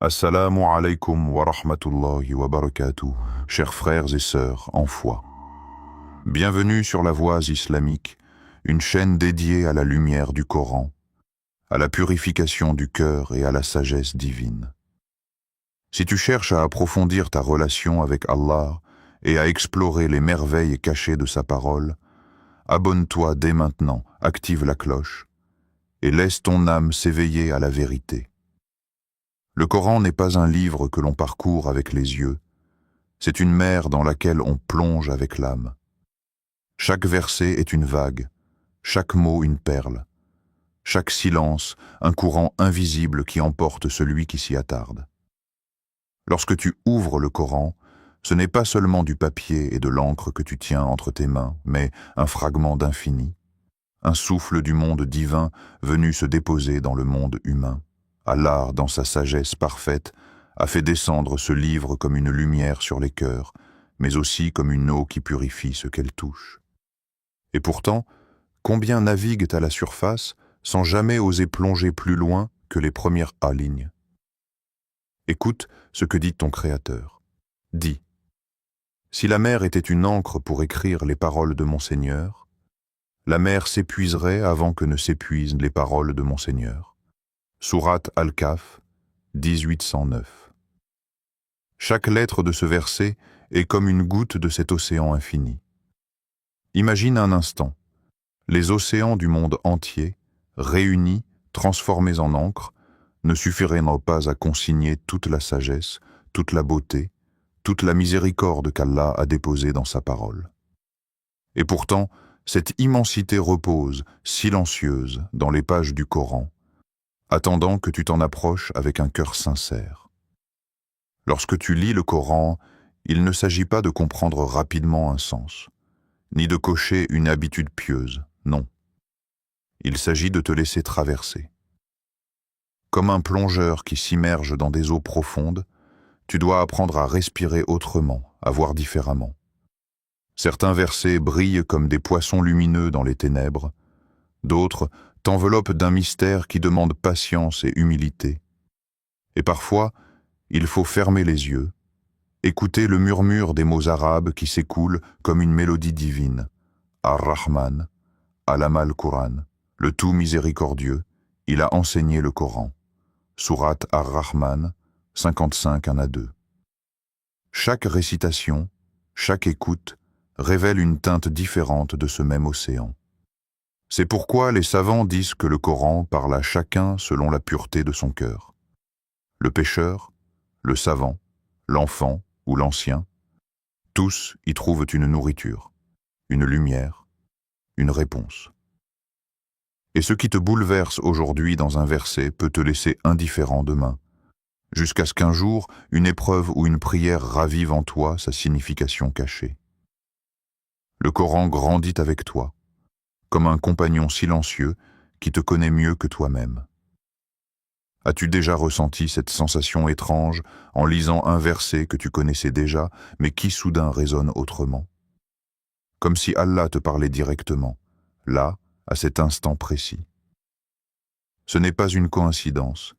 Assalamu alaikum wa rahmatullahi wa barakatuh, chers frères et sœurs en foi. Bienvenue sur la Voie islamique, une chaîne dédiée à la lumière du Coran, à la purification du cœur et à la sagesse divine. Si tu cherches à approfondir ta relation avec Allah et à explorer les merveilles cachées de sa parole, abonne-toi dès maintenant, active la cloche et laisse ton âme s'éveiller à la vérité. Le Coran n'est pas un livre que l'on parcourt avec les yeux, c'est une mer dans laquelle on plonge avec l'âme. Chaque verset est une vague, chaque mot une perle, chaque silence un courant invisible qui emporte celui qui s'y attarde. Lorsque tu ouvres le Coran, ce n'est pas seulement du papier et de l'encre que tu tiens entre tes mains, mais un fragment d'infini, un souffle du monde divin venu se déposer dans le monde humain. Allah, dans sa sagesse parfaite, a fait descendre ce livre comme une lumière sur les cœurs, mais aussi comme une eau qui purifie ce qu'elle touche. Et pourtant, combien naviguent à la surface sans jamais oser plonger plus loin que les premières A-lignes? Écoute ce que dit ton Créateur. Dis, si la mer était une encre pour écrire les paroles de mon Seigneur, la mer s'épuiserait avant que ne s'épuisent les paroles de mon Seigneur. Sourate Al-Kahf, 1809. Chaque lettre de ce verset est comme une goutte de cet océan infini. Imagine un instant, les océans du monde entier, réunis, transformés en encre, ne suffiraient pas à consigner toute la sagesse, toute la beauté, toute la miséricorde qu'Allah a déposée dans sa parole. Et pourtant, cette immensité repose, silencieuse, dans les pages du Coran, attendant que tu t'en approches avec un cœur sincère. Lorsque tu lis le Coran, il ne s'agit pas de comprendre rapidement un sens, ni de cocher une habitude pieuse, non. Il s'agit de te laisser traverser. Comme un plongeur qui s'immerge dans des eaux profondes, tu dois apprendre à respirer autrement, à voir différemment. Certains versets brillent comme des poissons lumineux dans les ténèbres, d'autres t'enveloppent d'un mystère qui demande patience et humilité. Et parfois, il faut fermer les yeux, écouter le murmure des mots arabes qui s'écoulent comme une mélodie divine. Ar-Rahman, Allama al-Qur'an, le tout miséricordieux, il a enseigné le Coran. Sourate Ar-Rahman, 55-1-2. Chaque récitation, chaque écoute, révèle une teinte différente de ce même océan. C'est pourquoi les savants disent que le Coran parle à chacun selon la pureté de son cœur. Le pécheur, le savant, l'enfant ou l'ancien, tous y trouvent une nourriture, une lumière, une réponse. Et ce qui te bouleverse aujourd'hui dans un verset peut te laisser indifférent demain, jusqu'à ce qu'un jour, une épreuve ou une prière ravive en toi sa signification cachée. Le Coran grandit avec toi, comme un compagnon silencieux qui te connaît mieux que toi-même. As-tu déjà ressenti cette sensation étrange en lisant un verset que tu connaissais déjà, mais qui soudain résonne autrement? Comme si Allah te parlait directement, là, à cet instant précis. Ce n'est pas une coïncidence,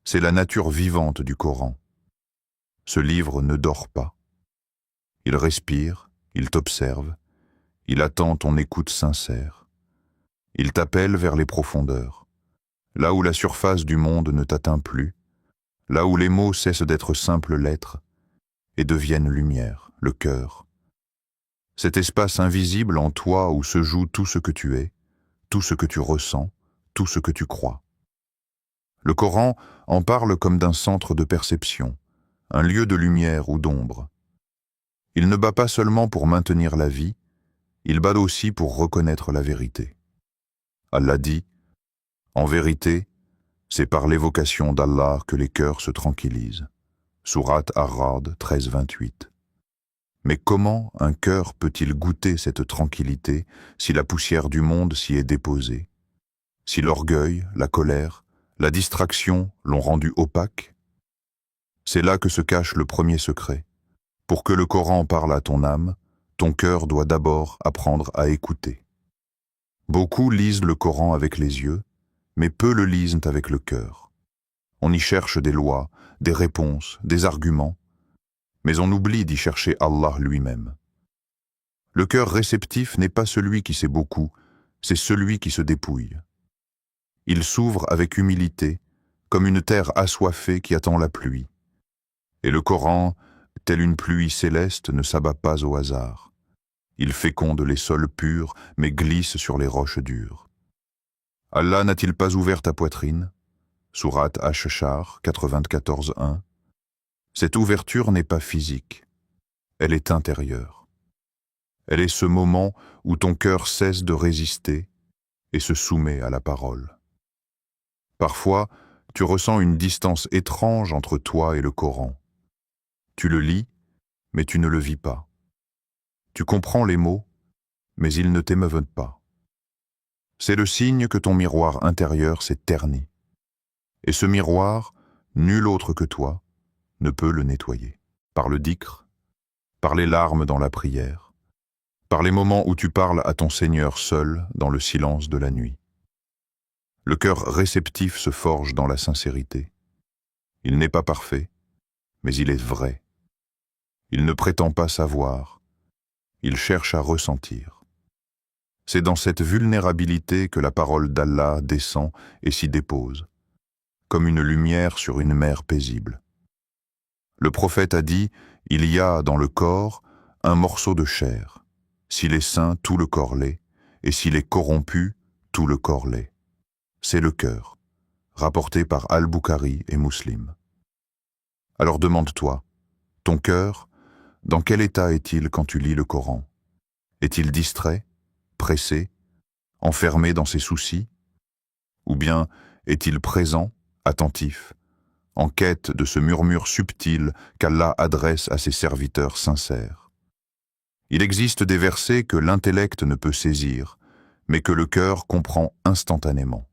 c'est la nature vivante du Coran. Ce livre ne dort pas. Il respire, il t'observe, il attend ton écoute sincère. Il t'appelle vers les profondeurs, là où la surface du monde ne t'atteint plus, là où les mots cessent d'être simples lettres et deviennent lumière, le cœur. Cet espace invisible en toi où se joue tout ce que tu es, tout ce que tu ressens, tout ce que tu crois. Le Coran en parle comme d'un centre de perception, un lieu de lumière ou d'ombre. Il ne bat pas seulement pour maintenir la vie, il bat aussi pour reconnaître la vérité. Allah dit, « En vérité, c'est par l'évocation d'Allah que les cœurs se tranquillisent. » Sourate Ar-Ra'd 13-28. Mais comment un cœur peut-il goûter cette tranquillité si la poussière du monde s'y est déposée, si l'orgueil, la colère, la distraction l'ont rendu opaque? C'est là que se cache le premier secret. Pour que le Coran parle à ton âme, ton cœur doit d'abord apprendre à écouter. Beaucoup lisent le Coran avec les yeux, mais peu le lisent avec le cœur. On y cherche des lois, des réponses, des arguments, mais on oublie d'y chercher Allah lui-même. Le cœur réceptif n'est pas celui qui sait beaucoup, c'est celui qui se dépouille. Il s'ouvre avec humilité, comme une terre assoiffée qui attend la pluie. Et le Coran, telle une pluie céleste, ne s'abat pas au hasard. Il féconde les sols purs, mais glisse sur les roches dures. Allah n'a-t-il pas ouvert ta poitrine? Sourate Ash-Shar 94.1. Cette ouverture n'est pas physique, elle est intérieure. Elle est ce moment où ton cœur cesse de résister et se soumet à la parole. Parfois, tu ressens une distance étrange entre toi et le Coran. Tu le lis, mais tu ne le vis pas. Tu comprends les mots, mais ils ne t'émeuvent pas. C'est le signe que ton miroir intérieur s'est terni. Et ce miroir, nul autre que toi, ne peut le nettoyer. Par le dhikr, par les larmes dans la prière, par les moments où tu parles à ton Seigneur seul dans le silence de la nuit. Le cœur réceptif se forge dans la sincérité. Il n'est pas parfait, mais il est vrai. Il ne prétend pas savoir, il cherche à ressentir. C'est dans cette vulnérabilité que la parole d'Allah descend et s'y dépose, comme une lumière sur une mer paisible. Le prophète a dit, il y a dans le corps un morceau de chair. S'il est sain, tout le corps l'est, et s'il est corrompu, tout le corps l'est. C'est le cœur, rapporté par Al-Bukhari et Muslim. Alors demande-toi, ton cœur, dans quel état est-il quand tu lis le Coran? Est-il distrait, pressé, enfermé dans ses soucis? Ou bien est-il présent, attentif, en quête de ce murmure subtil qu'Allah adresse à ses serviteurs sincères? Il existe des versets que l'intellect ne peut saisir, mais que le cœur comprend instantanément.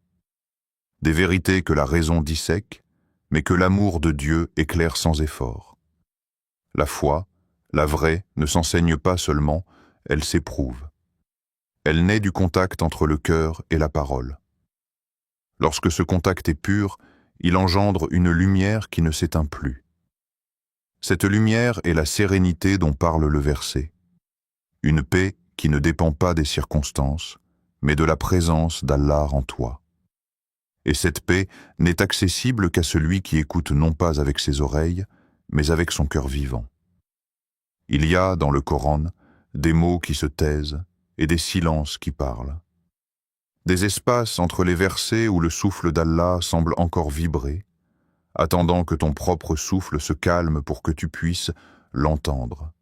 Des vérités que la raison dissèque, mais que l'amour de Dieu éclaire sans effort. La foi, la vraie, ne s'enseigne pas seulement, elle s'éprouve. Elle naît du contact entre le cœur et la parole. Lorsque ce contact est pur, il engendre une lumière qui ne s'éteint plus. Cette lumière est la sérénité dont parle le verset. Une paix qui ne dépend pas des circonstances, mais de la présence d'Allah en toi. Et cette paix n'est accessible qu'à celui qui écoute non pas avec ses oreilles, mais avec son cœur vivant. Il y a dans le Coran des mots qui se taisent et des silences qui parlent. Des espaces entre les versets où le souffle d'Allah semble encore vibrer, attendant que ton propre souffle se calme pour que tu puisses l'entendre.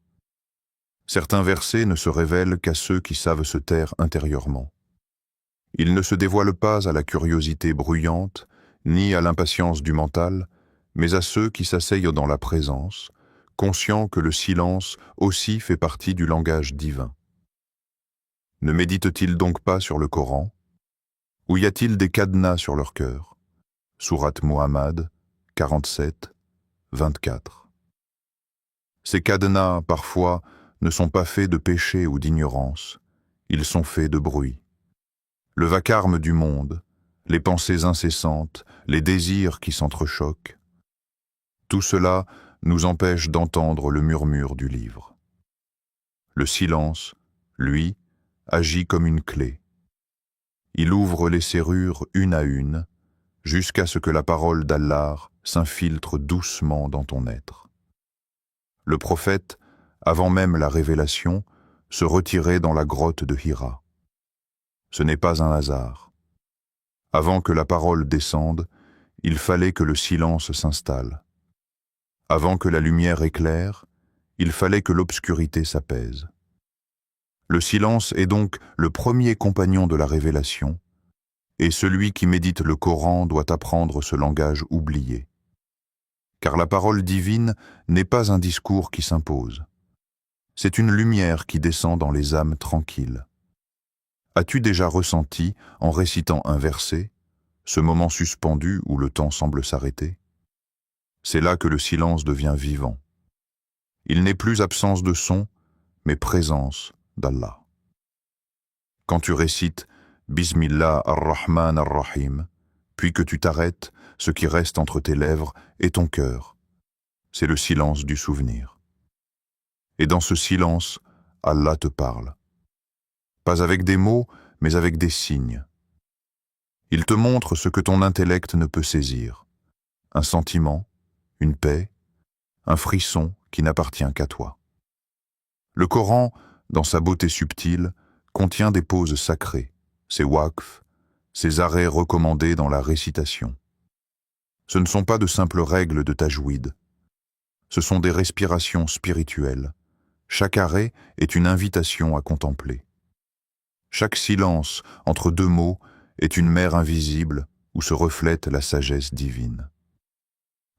Certains versets ne se révèlent qu'à ceux qui savent se taire intérieurement. Ils ne se dévoilent pas à la curiosité bruyante, ni à l'impatience du mental, mais à ceux qui s'asseyent dans la présence, conscients que le silence aussi fait partie du langage divin. Ne méditent-ils donc pas sur le Coran? Ou y a-t-il des cadenas sur leur cœur? Sourate Muhammad 47, 24. Ces cadenas, parfois, ne sont pas faits de péché ou d'ignorance, ils sont faits de bruit. Le vacarme du monde, les pensées incessantes, les désirs qui s'entrechoquent, tout cela nous empêche d'entendre le murmure du livre. Le silence, lui, agit comme une clé. Il ouvre les serrures une à une, jusqu'à ce que la parole d'Allah s'infiltre doucement dans ton être. Le prophète, avant même la révélation, se retirait dans la grotte de Hira. Ce n'est pas un hasard. Avant que la parole descende, il fallait que le silence s'installe. Avant que la lumière éclaire, il fallait que l'obscurité s'apaise. Le silence est donc le premier compagnon de la révélation, et celui qui médite le Coran doit apprendre ce langage oublié. Car la parole divine n'est pas un discours qui s'impose. C'est une lumière qui descend dans les âmes tranquilles. As-tu déjà ressenti, en récitant un verset, ce moment suspendu où le temps semble s'arrêter? C'est là que le silence devient vivant. Il n'est plus absence de son, mais présence d'Allah. Quand tu récites « Bismillah ar-Rahman ar-Rahim », puis que tu t'arrêtes, ce qui reste entre tes lèvres et ton cœur. C'est le silence du souvenir. Et dans ce silence, Allah te parle. Pas avec des mots, mais avec des signes. Il te montre ce que ton intellect ne peut saisir. Un sentiment, une paix, un frisson qui n'appartient qu'à toi. Le Coran, dans sa beauté subtile, contient des pauses sacrées, ses waqf, ses arrêts recommandés dans la récitation. Ce ne sont pas de simples règles de tajwid. Ce sont des respirations spirituelles. Chaque arrêt est une invitation à contempler. Chaque silence entre deux mots est une mer invisible où se reflète la sagesse divine.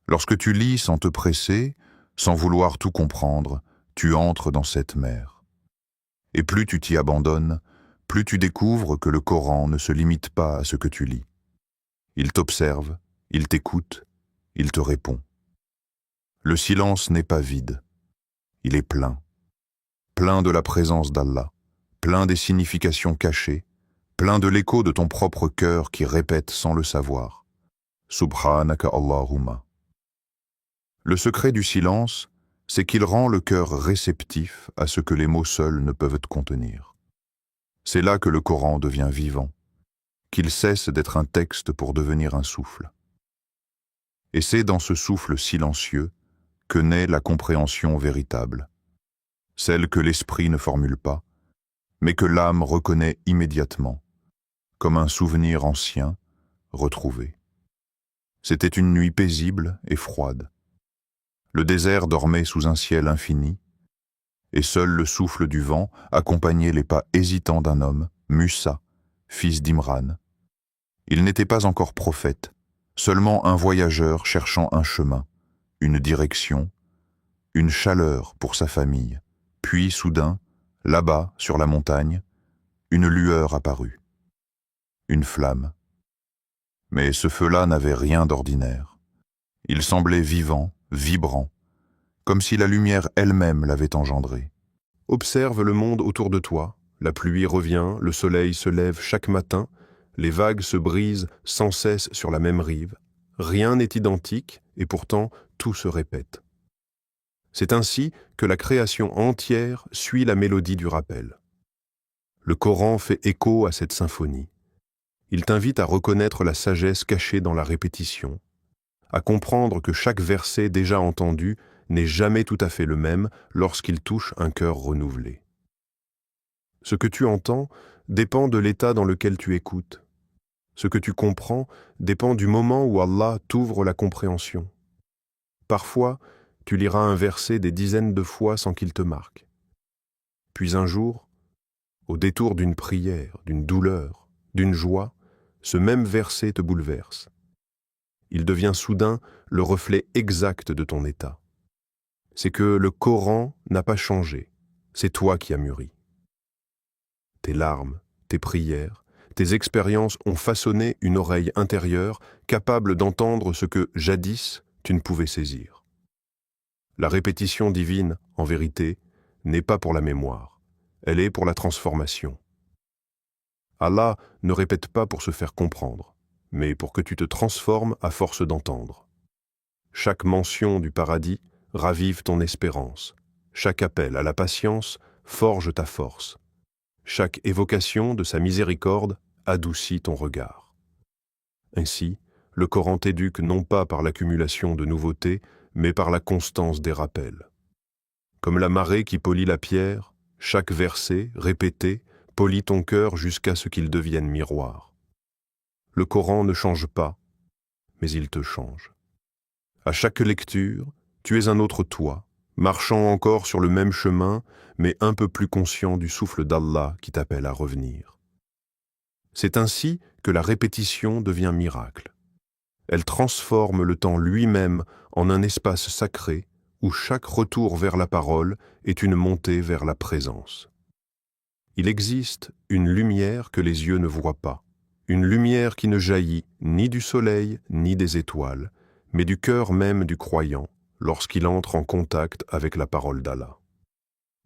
Lorsque tu lis sans te presser, sans vouloir tout comprendre, tu entres dans cette mer. Et plus tu t'y abandonnes, plus tu découvres que le Coran ne se limite pas à ce que tu lis. Il t'observe, il t'écoute, il te répond. Le silence n'est pas vide, il est plein. Plein de la présence d'Allah, plein des significations cachées, plein de l'écho de ton propre cœur qui répète sans le savoir. Subhanaka Allahumma. Le secret du silence, c'est qu'il rend le cœur réceptif à ce que les mots seuls ne peuvent contenir. C'est là que le Coran devient vivant, qu'il cesse d'être un texte pour devenir un souffle. Et c'est dans ce souffle silencieux que naît la compréhension véritable, celle que l'esprit ne formule pas, mais que l'âme reconnaît immédiatement, comme un souvenir ancien, retrouvé. C'était une nuit paisible et froide. Le désert dormait sous un ciel infini, et seul le souffle du vent accompagnait les pas hésitants d'un homme, Musa, fils d'Imran. Il n'était pas encore prophète, seulement un voyageur cherchant un chemin, une direction, une chaleur pour sa famille. Puis, soudain, là-bas, sur la montagne, une lueur apparut. Une flamme. Mais ce feu-là n'avait rien d'ordinaire. Il semblait vivant, vibrant, comme si la lumière elle-même l'avait engendré. Observe le monde autour de toi. La pluie revient, le soleil se lève chaque matin, les vagues se brisent sans cesse sur la même rive. Rien n'est identique et pourtant tout se répète. C'est ainsi que la création entière suit la mélodie du rappel. Le Coran fait écho à cette symphonie. Il t'invite à reconnaître la sagesse cachée dans la répétition, à comprendre que chaque verset déjà entendu n'est jamais tout à fait le même lorsqu'il touche un cœur renouvelé. Ce que tu entends dépend de l'état dans lequel tu écoutes. Ce que tu comprends dépend du moment où Allah t'ouvre la compréhension. Parfois, tu liras un verset des dizaines de fois sans qu'il te marque. Puis un jour, au détour d'une prière, d'une douleur, d'une joie, ce même verset te bouleverse. Il devient soudain le reflet exact de ton état. C'est que le Coran n'a pas changé, c'est toi qui as mûri. Tes larmes, tes prières, tes expériences ont façonné une oreille intérieure capable d'entendre ce que, jadis, tu ne pouvais saisir. La répétition divine, en vérité, n'est pas pour la mémoire, elle est pour la transformation. Allah ne répète pas pour se faire comprendre, mais pour que tu te transformes à force d'entendre. Chaque mention du paradis ravive ton espérance. Chaque appel à la patience forge ta force. Chaque évocation de sa miséricorde adoucit ton regard. Ainsi, le Coran t'éduque non pas par l'accumulation de nouveautés, mais par la constance des rappels. Comme la marée qui polit la pierre, chaque verset, répété, polit ton cœur jusqu'à ce qu'il devienne miroir. Le Coran ne change pas, mais il te change. À chaque lecture, tu es un autre toi, marchant encore sur le même chemin, mais un peu plus conscient du souffle d'Allah qui t'appelle à revenir. C'est ainsi que la répétition devient miracle. Elle transforme le temps lui-même en un espace sacré où chaque retour vers la parole est une montée vers la présence. Il existe une lumière que les yeux ne voient pas, une lumière qui ne jaillit ni du soleil ni des étoiles, mais du cœur même du croyant lorsqu'il entre en contact avec la parole d'Allah.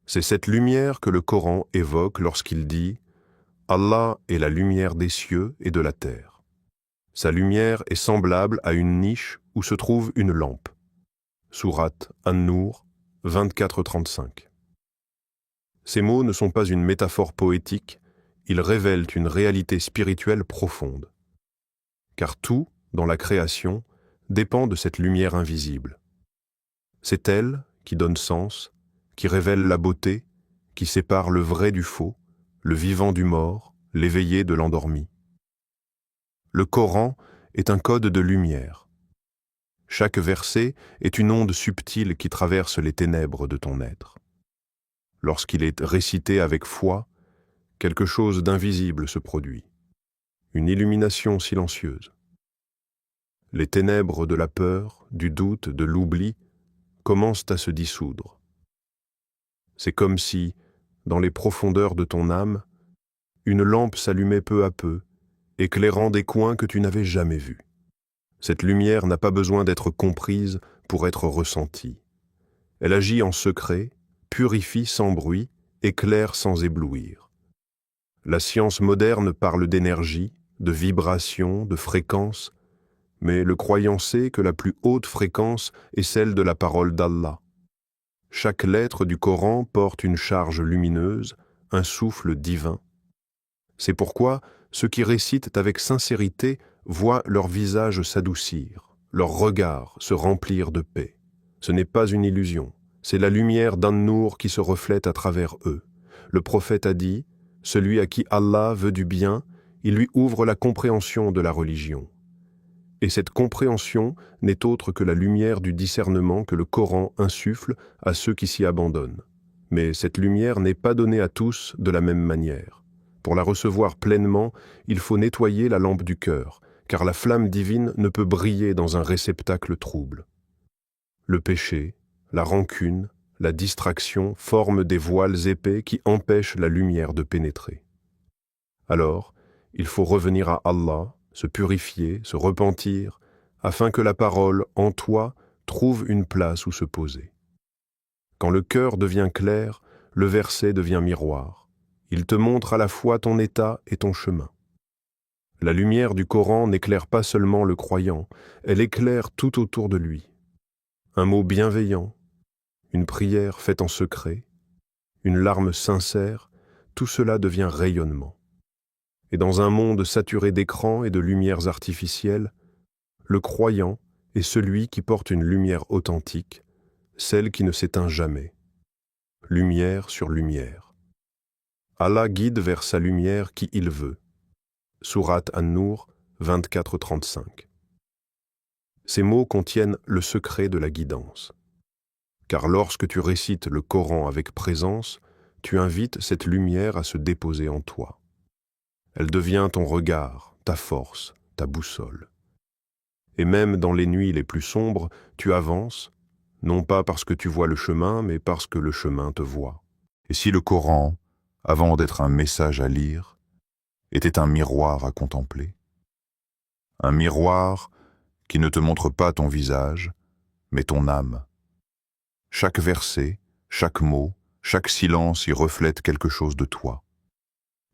C'est cette lumière que le Coran évoque lorsqu'il dit « Allah est la lumière des cieux et de la terre ». Sa lumière est semblable à une niche où se trouve une lampe. Sourate An-Nur 24-35. Ces mots ne sont pas une métaphore poétique, ils révèlent une réalité spirituelle profonde. Car tout, dans la création, dépend de cette lumière invisible. C'est elle qui donne sens, qui révèle la beauté, qui sépare le vrai du faux, le vivant du mort, l'éveillé de l'endormi. Le Coran est un code de lumière. Chaque verset est une onde subtile qui traverse les ténèbres de ton être. Lorsqu'il est récité avec foi, quelque chose d'invisible se produit, une illumination silencieuse. Les ténèbres de la peur, du doute, de l'oubli commencent à se dissoudre. C'est comme si, dans les profondeurs de ton âme, une lampe s'allumait peu à peu, éclairant des coins que tu n'avais jamais vus. Cette lumière n'a pas besoin d'être comprise pour être ressentie. Elle agit en secret, purifie sans bruit, éclaire sans éblouir. La science moderne parle d'énergie, de vibration, de fréquence, mais le croyant sait que la plus haute fréquence est celle de la parole d'Allah. Chaque lettre du Coran porte une charge lumineuse, un souffle divin. C'est pourquoi ceux qui récitent avec sincérité voient leur visage s'adoucir, leur regard se remplir de paix. Ce n'est pas une illusion, c'est la lumière d'An-Nur qui se reflète à travers eux. Le prophète a dit, celui à qui Allah veut du bien, il lui ouvre la compréhension de la religion. Et cette compréhension n'est autre que la lumière du discernement que le Coran insuffle à ceux qui s'y abandonnent. Mais cette lumière n'est pas donnée à tous de la même manière. Pour la recevoir pleinement, il faut nettoyer la lampe du cœur, car la flamme divine ne peut briller dans un réceptacle trouble. Le péché, la rancune, la distraction forment des voiles épais qui empêchent la lumière de pénétrer. Alors, il faut revenir à Allah, se purifier, se repentir, afin que la parole, en toi, trouve une place où se poser. Quand le cœur devient clair, le verset devient miroir. Il te montre à la fois ton état et ton chemin. La lumière du Coran n'éclaire pas seulement le croyant, elle éclaire tout autour de lui. Un mot bienveillant, une prière faite en secret, une larme sincère, tout cela devient rayonnement. Et dans un monde saturé d'écrans et de lumières artificielles, le croyant est celui qui porte une lumière authentique, celle qui ne s'éteint jamais. Lumière sur lumière. Allah guide vers sa lumière qui il veut. Sourate An-Nur 24-35. Ces mots contiennent le secret de la guidance. Car lorsque tu récites le Coran avec présence, tu invites cette lumière à se déposer en toi. Elle devient ton regard, ta force, ta boussole. Et même dans les nuits les plus sombres, tu avances, non pas parce que tu vois le chemin, mais parce que le chemin te voit. Et si le Coran, avant d'être un message à lire, était un miroir à contempler? Un miroir qui ne te montre pas ton visage, mais ton âme. Chaque verset, chaque mot, chaque silence y reflète quelque chose de toi.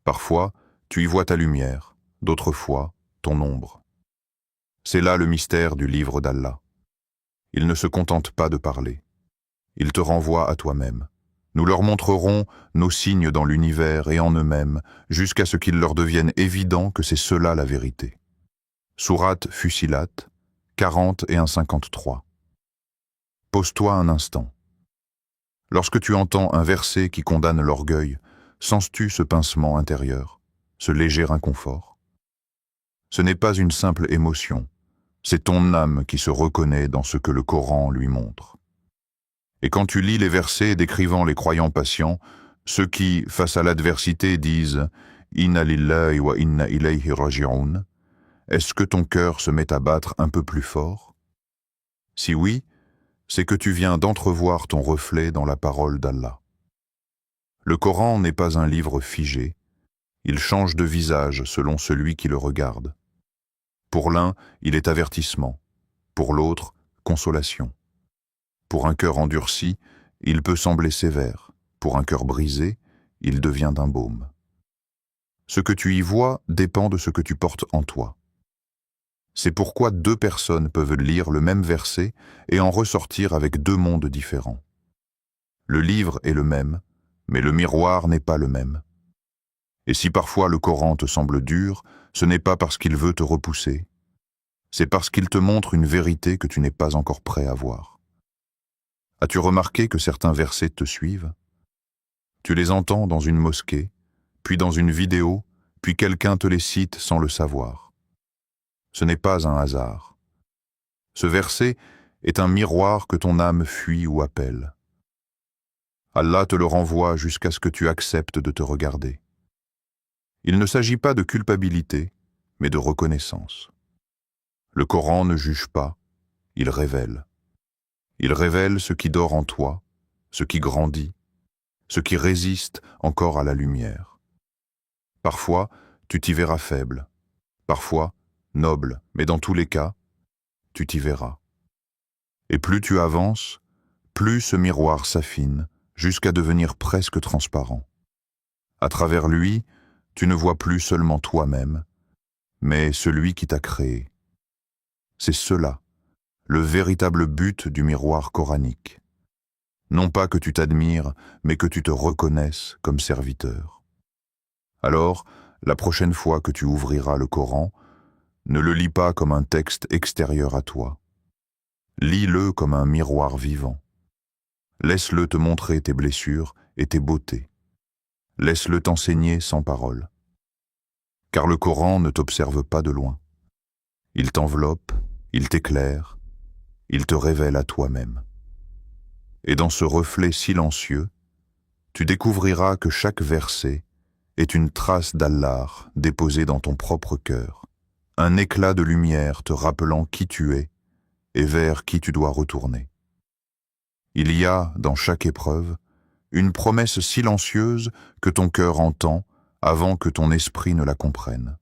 Parfois, tu y vois ta lumière, d'autres fois, ton ombre. C'est là le mystère du livre d'Allah. Il ne se contente pas de parler. Il te renvoie à toi-même. Nous leur montrerons nos signes dans l'univers et en eux-mêmes, jusqu'à ce qu'il leur devienne évident que c'est cela la vérité. Sourate Fussilat, 40 et 1,53. Pose-toi un instant. Lorsque tu entends un verset qui condamne l'orgueil, sens-tu ce pincement intérieur, ce léger inconfort? Ce n'est pas une simple émotion, c'est ton âme qui se reconnaît dans ce que le Coran lui montre. Et quand tu lis les versets décrivant les croyants patients, ceux qui, face à l'adversité, disent « Inna lillahi wa inna ilayhi raji'un », est-ce que ton cœur se met à battre un peu plus fort? Si oui, c'est que tu viens d'entrevoir ton reflet dans la parole d'Allah. Le Coran n'est pas un livre figé, il change de visage selon celui qui le regarde. Pour l'un, il est avertissement, pour l'autre, consolation. Pour un cœur endurci, il peut sembler sévère, pour un cœur brisé, il devient d'un baume. Ce que tu y vois dépend de ce que tu portes en toi. C'est pourquoi deux personnes peuvent lire le même verset et en ressortir avec deux mondes différents. Le livre est le même, mais le miroir n'est pas le même. Et si parfois le Coran te semble dur, ce n'est pas parce qu'il veut te repousser, c'est parce qu'il te montre une vérité que tu n'es pas encore prêt à voir. As-tu remarqué que certains versets te suivent? Tu les entends dans une mosquée, puis dans une vidéo, puis quelqu'un te les cite sans le savoir. Ce n'est pas un hasard. Ce verset est un miroir que ton âme fuit ou appelle. Allah te le renvoie jusqu'à ce que tu acceptes de te regarder. Il ne s'agit pas de culpabilité, mais de reconnaissance. Le Coran ne juge pas, il révèle. Il révèle ce qui dort en toi, ce qui grandit, ce qui résiste encore à la lumière. Parfois, tu t'y verras faible, parfois noble, mais dans tous les cas, tu t'y verras. Et plus tu avances, plus ce miroir s'affine jusqu'à devenir presque transparent. À travers lui, tu ne vois plus seulement toi-même, mais celui qui t'a créé. C'est cela, le véritable but du miroir coranique. Non pas que tu t'admires, mais que tu te reconnaisses comme serviteur. Alors, la prochaine fois que tu ouvriras le Coran, ne le lis pas comme un texte extérieur à toi. Lis-le comme un miroir vivant. Laisse-le te montrer tes blessures et tes beautés. Laisse-le t'enseigner sans parole. Car le Coran ne t'observe pas de loin. Il t'enveloppe, il t'éclaire, il te révèle à toi-même. Et dans ce reflet silencieux, tu découvriras que chaque verset est une trace d'Allah déposée dans ton propre cœur, un éclat de lumière te rappelant qui tu es et vers qui tu dois retourner. Il y a, dans chaque épreuve, une promesse silencieuse que ton cœur entend avant que ton esprit ne la comprenne.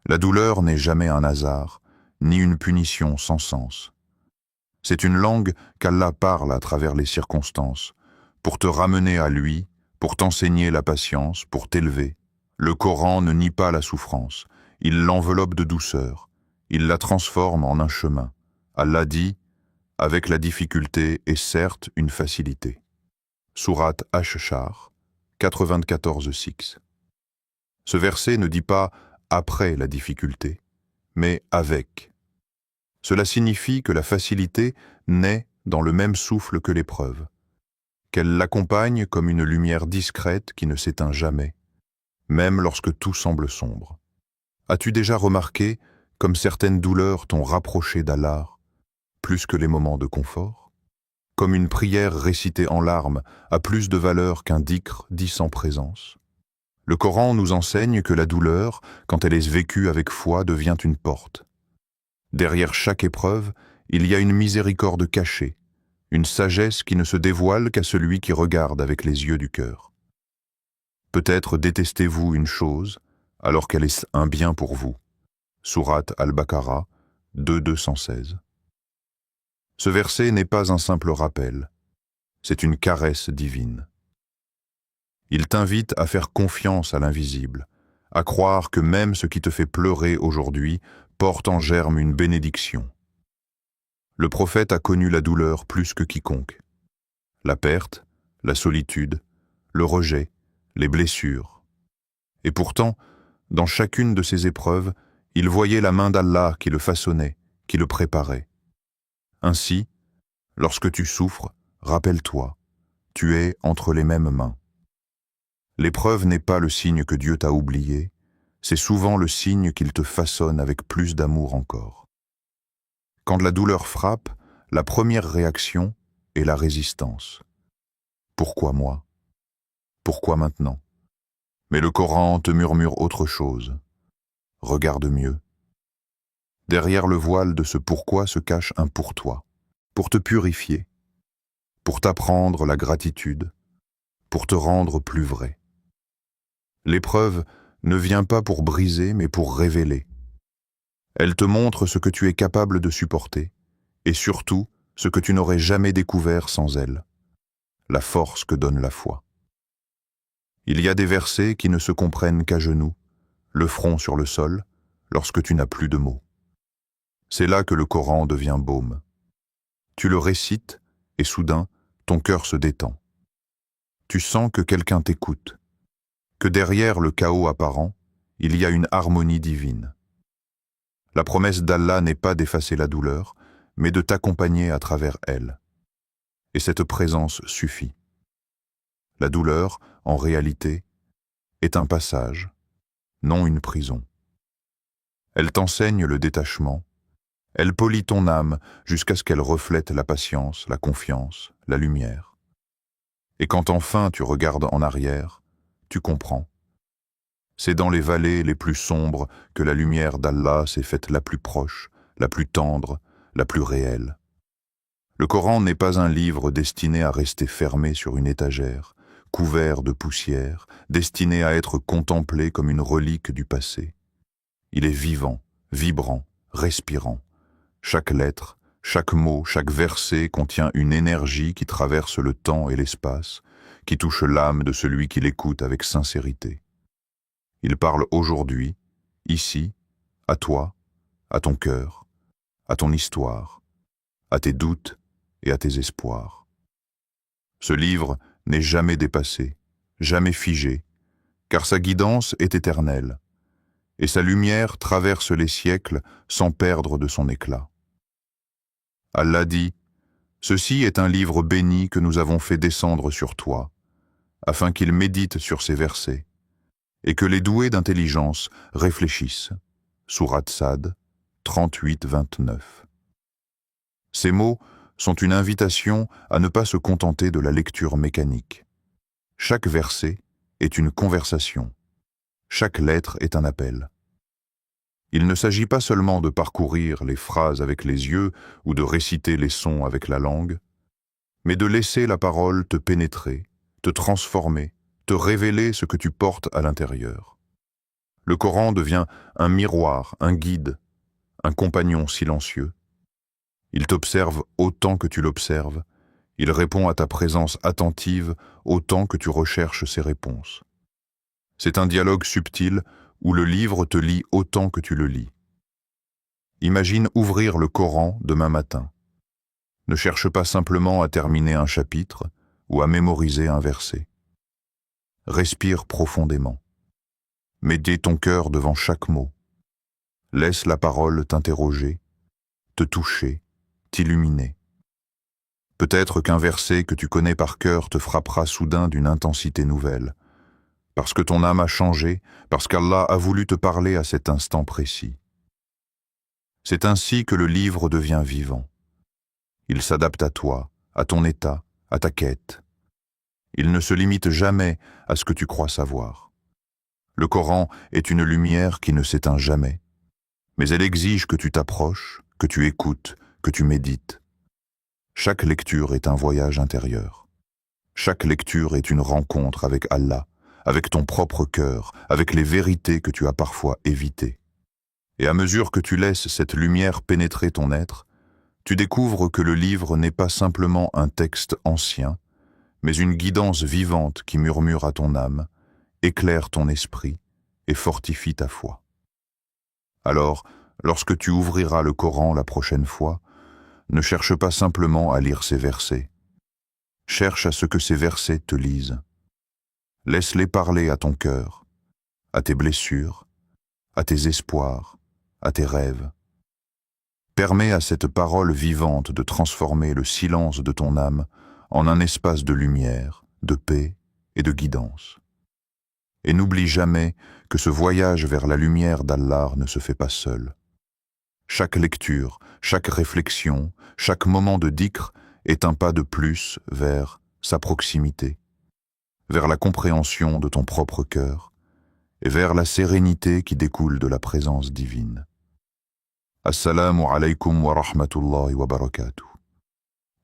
La douleur n'est jamais un hasard, ni une punition sans sens. C'est une langue qu'Allah parle à travers les circonstances, pour te ramener à lui, pour t'enseigner la patience, pour t'élever. Le Coran ne nie pas la souffrance, il l'enveloppe de douceur, il la transforme en un chemin. Allah dit, avec la difficulté est certes une facilité. Sourate Ash-Shar, 94-6. Ce verset ne dit pas « après la difficulté », mais « avec ». Cela signifie que la facilité naît dans le même souffle que l'épreuve, qu'elle l'accompagne comme une lumière discrète qui ne s'éteint jamais, même lorsque tout semble sombre. As-tu déjà remarqué comme certaines douleurs t'ont rapproché d'Allah, plus que les moments de confort? Comme une prière récitée en larmes a plus de valeur qu'un dhikr dit sans présence. Le Coran nous enseigne que la douleur, quand elle est vécue avec foi, devient une porte. Derrière chaque épreuve, il y a une miséricorde cachée, une sagesse qui ne se dévoile qu'à celui qui regarde avec les yeux du cœur. Peut-être détestez-vous une chose, alors qu'elle est un bien pour vous. Sourate Al-Baqarah, 2:216. Ce verset n'est pas un simple rappel, c'est une caresse divine. Il t'invite à faire confiance à l'invisible, à croire que même ce qui te fait pleurer aujourd'hui porte en germe une bénédiction. Le prophète a connu la douleur plus que quiconque. La perte, la solitude, le rejet, les blessures. Et pourtant, dans chacune de ces épreuves, il voyait la main d'Allah qui le façonnait, qui le préparait. Ainsi, lorsque tu souffres, rappelle-toi, tu es entre les mêmes mains. L'épreuve n'est pas le signe que Dieu t'a oublié, c'est souvent le signe qu'il te façonne avec plus d'amour encore. Quand la douleur frappe, la première réaction est la résistance. Pourquoi moi? Pourquoi maintenant? Mais le Coran te murmure autre chose. Regarde mieux. Derrière le voile de ce pourquoi se cache un pour toi, pour te purifier, pour t'apprendre la gratitude, pour te rendre plus vrai. L'épreuve ne vient pas pour briser, mais pour révéler. Elle te montre ce que tu es capable de supporter, et surtout ce que tu n'aurais jamais découvert sans elle, la force que donne la foi. Il y a des versets qui ne se comprennent qu'à genoux, le front sur le sol, lorsque tu n'as plus de mots. C'est là que le Coran devient baume. Tu le récites et soudain, ton cœur se détend. Tu sens que quelqu'un t'écoute, que derrière le chaos apparent, il y a une harmonie divine. La promesse d'Allah n'est pas d'effacer la douleur, mais de t'accompagner à travers elle. Et cette présence suffit. La douleur, en réalité, est un passage, non une prison. Elle t'enseigne le détachement, elle polit ton âme jusqu'à ce qu'elle reflète la patience, la confiance, la lumière. Et quand enfin tu regardes en arrière, tu comprends. C'est dans les vallées les plus sombres que la lumière d'Allah s'est faite la plus proche, la plus tendre, la plus réelle. Le Coran n'est pas un livre destiné à rester fermé sur une étagère, couvert de poussière, destiné à être contemplé comme une relique du passé. Il est vivant, vibrant, respirant. Chaque lettre, chaque mot, chaque verset contient une énergie qui traverse le temps et l'espace, qui touche l'âme de celui qui l'écoute avec sincérité. Il parle aujourd'hui, ici, à toi, à ton cœur, à ton histoire, à tes doutes et à tes espoirs. Ce livre n'est jamais dépassé, jamais figé, car sa guidance est éternelle, et sa lumière traverse les siècles sans perdre de son éclat. Allah dit, « Ceci est un livre béni que nous avons fait descendre sur toi, afin qu'il médite sur ces versets, et que les doués d'intelligence réfléchissent. » Sourate Sad, 38-29. Ces mots sont une invitation à ne pas se contenter de la lecture mécanique. Chaque verset est une conversation. Chaque lettre est un appel. Il ne s'agit pas seulement de parcourir les phrases avec les yeux ou de réciter les sons avec la langue, mais de laisser la parole te pénétrer, te transformer, te révéler ce que tu portes à l'intérieur. Le Coran devient un miroir, un guide, un compagnon silencieux. Il t'observe autant que tu l'observes, il répond à ta présence attentive autant que tu recherches ses réponses. C'est un dialogue subtil où le livre te lit autant que tu le lis. Imagine ouvrir le Coran demain matin. Ne cherche pas simplement à terminer un chapitre ou à mémoriser un verset. Respire profondément. Médite ton cœur devant chaque mot. Laisse la parole t'interroger, te toucher, t'illuminer. Peut-être qu'un verset que tu connais par cœur te frappera soudain d'une intensité nouvelle, parce que ton âme a changé, parce qu'Allah a voulu te parler à cet instant précis. C'est ainsi que le livre devient vivant. Il s'adapte à toi, à ton état, à ta quête. Il ne se limite jamais à ce que tu crois savoir. Le Coran est une lumière qui ne s'éteint jamais, mais elle exige que tu t'approches, que tu écoutes, que tu médites. Chaque lecture est un voyage intérieur. Chaque lecture est une rencontre avec Allah, avec ton propre cœur, avec les vérités que tu as parfois évitées. Et à mesure que tu laisses cette lumière pénétrer ton être, tu découvres que le livre n'est pas simplement un texte ancien, mais une guidance vivante qui murmure à ton âme, éclaire ton esprit et fortifie ta foi. Alors, lorsque tu ouvriras le Coran la prochaine fois, ne cherche pas simplement à lire ces versets. Cherche à ce que ces versets te lisent. Laisse-les parler à ton cœur, à tes blessures, à tes espoirs, à tes rêves. Permets à cette parole vivante de transformer le silence de ton âme en un espace de lumière, de paix et de guidance. Et n'oublie jamais que ce voyage vers la lumière d'Allah ne se fait pas seul. Chaque lecture, chaque réflexion, chaque moment de dhikr est un pas de plus vers sa proximité, vers la compréhension de ton propre cœur et vers la sérénité qui découle de la présence divine. Assalamu alaykum wa rahmatullahi wa barakatuh.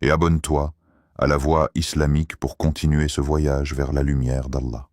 Et abonne-toi à la voie islamique pour continuer ce voyage vers la lumière d'Allah.